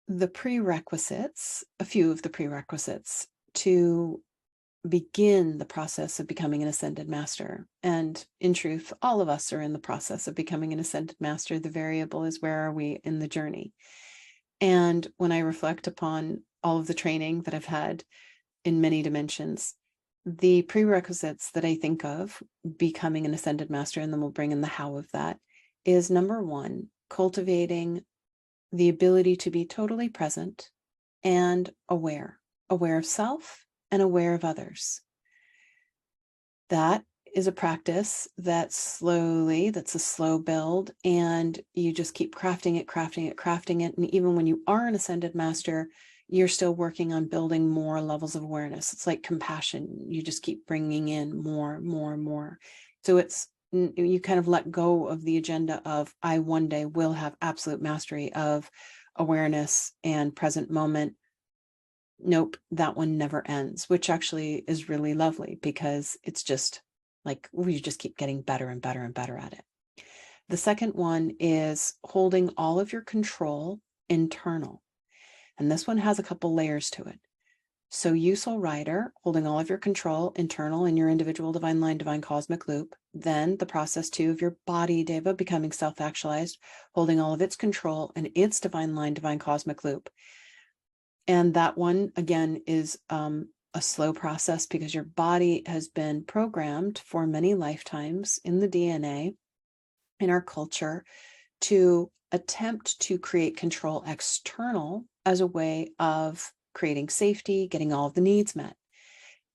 the prerequisites, a few of the prerequisites to begin the process of becoming an ascended master. And in truth, all of us are in the process of becoming an ascended master. The variable is, where are we in the journey? And when I reflect upon all of the training that I've had in many dimensions, the prerequisites that I think of becoming an ascended master, and then we'll bring in the how of that, is number one, cultivating the ability to be totally present and aware of self and aware of others. That is a practice that's a slow build, and you just keep crafting it. And even when you are an ascended master, you're still working on building more levels of awareness. It's like compassion. You just keep bringing in more. So you kind of let go of the agenda of, I one day will have absolute mastery of awareness and present moment. Nope, that one never ends, which actually is really lovely, because it's just like we just keep getting better and better at it. The second one is holding all of your control internal. And this one has a couple layers to it. So you, soul rider, holding all of your control internal in your individual divine line, divine cosmic loop. Then the process two of your body, Deva, becoming self-actualized, holding all of its control in its divine line, divine cosmic loop. And that one, again, is a slow process, because your body has been programmed for many lifetimes in the DNA, in our culture, to attempt to create control external as a way of creating safety, getting all of the needs met.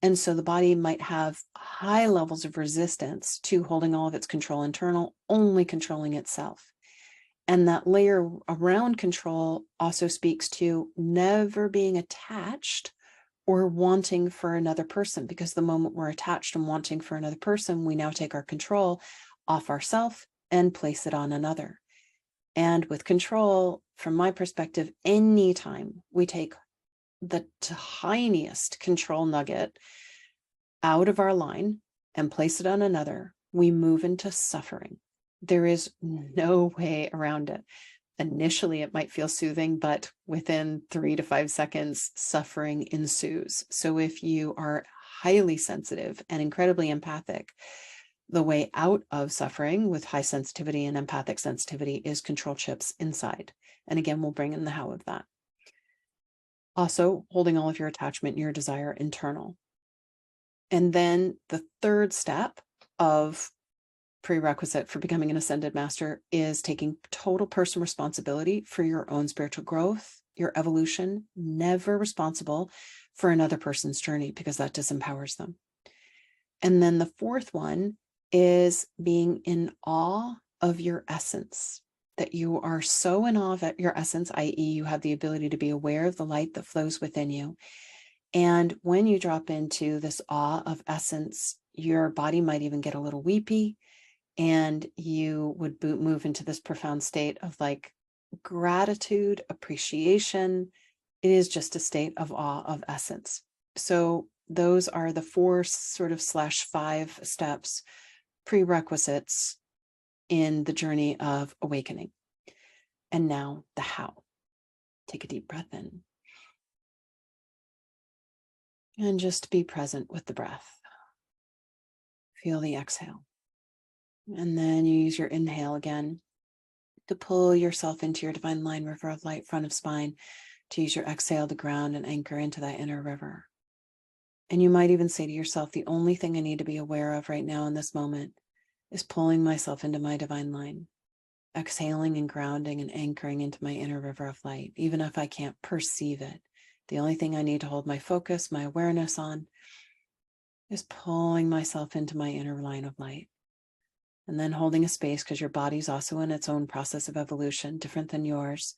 And so the body might have high levels of resistance to holding all of its control internal, only controlling itself. And that layer around control also speaks to never being attached or wanting for another person, because the moment we're attached and wanting for another person, we now take our control off ourselves and place it on another. And with control, from my perspective, anytime we take the tiniest control nugget out of our line and place it on another, we move into suffering. There is no way around it. Initially, it might feel soothing, but within 3 to 5 seconds, suffering ensues. So if you are highly sensitive and incredibly empathic, the way out of suffering with high sensitivity and empathic sensitivity is control chips inside. And again, we'll bring in the how of that. Also, holding all of your attachment and your desire internal. And then the third step of prerequisite for becoming an ascended master is taking total personal responsibility for your own spiritual growth, your evolution, never responsible for another person's journey, because that disempowers them. And then the fourth one is being in awe of your essence, that you are so in awe of your essence, i.e., you have the ability to be aware of the light that flows within you. And when you drop into this awe of essence, your body might even get a little weepy, and you would move into this profound state of like gratitude, appreciation. It is just a state of awe of essence. So those are the 4 sort of /5 steps, prerequisites in the journey of awakening. And now the how. Take a deep breath in. And just be present with the breath. Feel the exhale. And then you use your inhale again to pull yourself into your divine line, river of light, front of spine, to use your exhale to ground and anchor into that inner river. And you might even say to yourself, the only thing I need to be aware of right now in this moment is pulling myself into my divine line, exhaling and grounding and anchoring into my inner river of light, even if I can't perceive it. The only thing I need to hold my focus, my awareness on, is pulling myself into my inner line of light. And then holding a space, because your body's also in its own process of evolution, different than yours.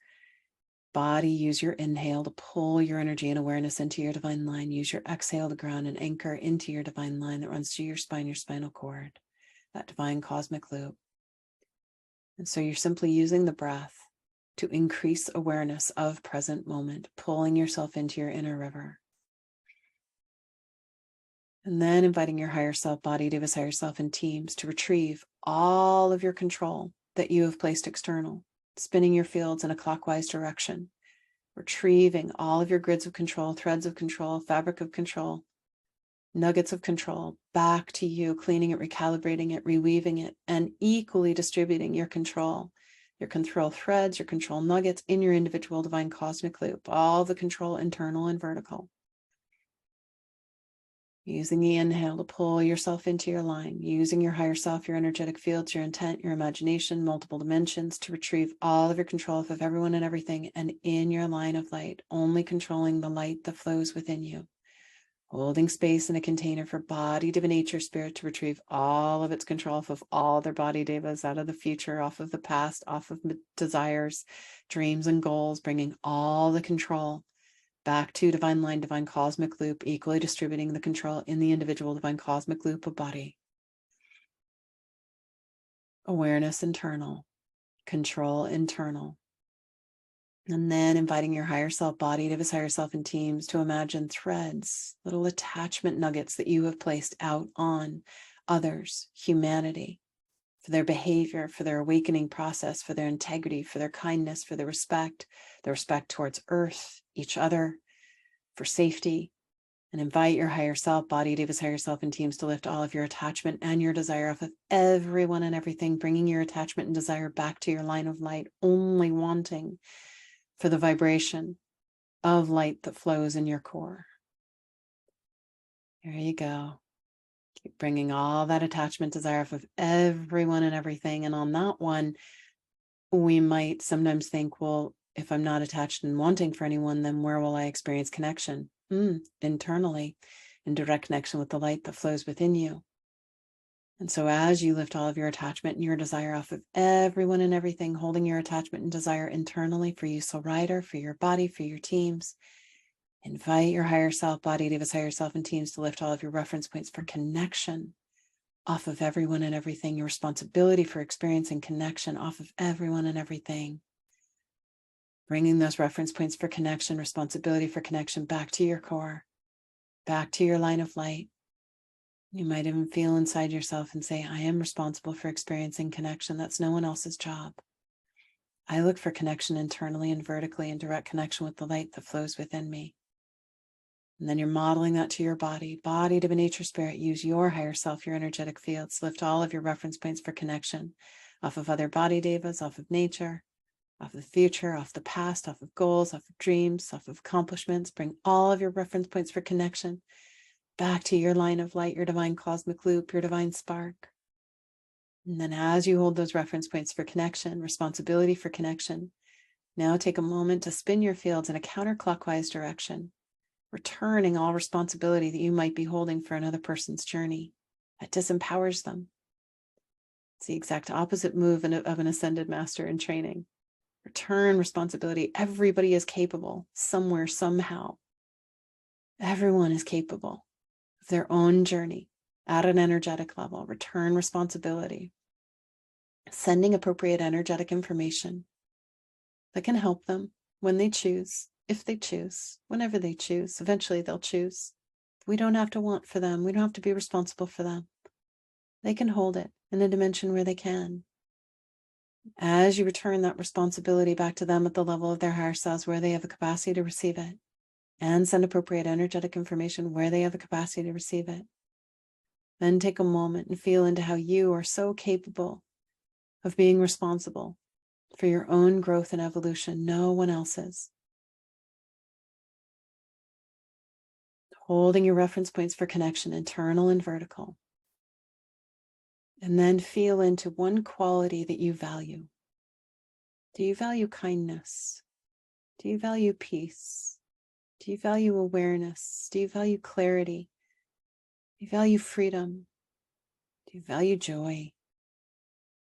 Body, use your inhale to pull your energy and awareness into your divine line. Use your exhale to ground and anchor into your divine line that runs through your spine, your spinal cord, that divine cosmic loop. And so you're simply using the breath to increase awareness of present moment, pulling yourself into your inner river. And then inviting your higher self, body, Deva's higher self, in teams to retrieve all of your control that you have placed external, spinning your fields in a clockwise direction. retrieving all of your grids of control, threads of control, fabric of control, nuggets of control back to you, cleaning it, recalibrating it, reweaving it, and equally distributing your control threads, your control nuggets in your individual divine cosmic loop, all the control internal and vertical. Using the inhale to pull yourself into your line, using your higher self, your energetic fields, your intent, your imagination, multiple dimensions to retrieve all of your control of everyone and everything, and in your line of light, only controlling the light that flows within you. Holding space in a container for body, divination, nature, spirit to retrieve all of its control off of all their body devas out of the future, off of the past, off of desires, dreams, and goals, bringing all the control back to divine line, divine cosmic loop, equally distributing the control in the individual divine cosmic loop of body. Awareness internal, control internal. And then inviting your higher self body, Divas higher self and teams to imagine threads, little attachment nuggets that you have placed out on others, humanity, for their behavior, for their awakening process, for their integrity, for their kindness, for their respect towards earth, each other, for safety. And invite your higher self body, Divas higher self and teams to lift all of your attachment and your desire off of everyone and everything, bringing your attachment and desire back to your line of light, only wanting for the vibration of light that flows in your core. There you go. Keep bringing all that attachment, desire off of everyone and everything. And on that one, we might sometimes think, well, if I'm not attached and wanting for anyone, then where will I experience connection? Internally, in direct connection with the light that flows within you. And so as you lift all of your attachment and your desire off of everyone and everything, holding your attachment and desire internally for you, soul rider, for your body, for your teams, invite your higher self body, Divas higher self and teams to lift all of your reference points for connection off of everyone and everything, your responsibility for experiencing connection off of everyone and everything. Bringing those reference points for connection, responsibility for connection back to your core, back to your line of light. You might even feel inside yourself and say, I am responsible for experiencing connection. That's no one else's job. I look for connection internally and vertically in direct connection with the light that flows within me. And then you're modeling that to your body, divination, nature, spirit. Use your higher self, your energetic fields. Lift all of your reference points for connection off of other body devas, off of nature, off of the future, off the past, off of goals, off of dreams, off of accomplishments. Bring all of your reference points for connection back to your line of light, your divine cosmic loop, your divine spark. And then as you hold those reference points for connection, responsibility for connection, now take a moment to spin your fields in a counterclockwise direction, returning all responsibility that you might be holding for another person's journey. That disempowers them. It's the exact opposite move of an ascended master in training. Return responsibility. Everybody is capable somewhere, somehow. Everyone is capable of their own journey at an energetic level. Return responsibility. Sending appropriate energetic information that can help them when they choose, if they choose, whenever they choose. Eventually they'll choose. We don't have to want for them. We don't have to be responsible for them. They can hold it in a dimension where they can. As you return that responsibility back to them at the level of their higher selves, where they have a capacity to receive it, and send appropriate energetic information where they have a capacity to receive it. Then take a moment and feel into how you are so capable of being responsible for your own growth and evolution, no one else's. Holding your reference points for connection, internal and vertical. And then feel into one quality that you value. Do you value kindness? Do you value peace? Do you value awareness? Do you value clarity? Do you value freedom? Do you value joy?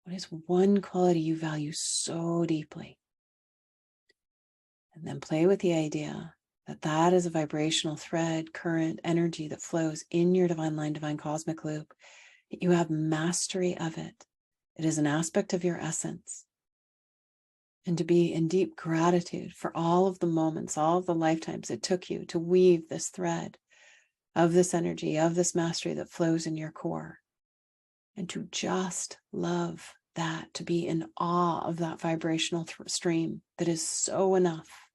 What is one quality you value so deeply? And then play with the idea that that is a vibrational thread, current, energy that flows in your divine line, divine cosmic loop. You have mastery of it. It is an aspect of your essence. And to be in deep gratitude for all of the moments, all of the lifetimes it took you to weave this thread of this energy, of this mastery that flows in your core. And to just love that, to be in awe of that vibrational stream that is so enough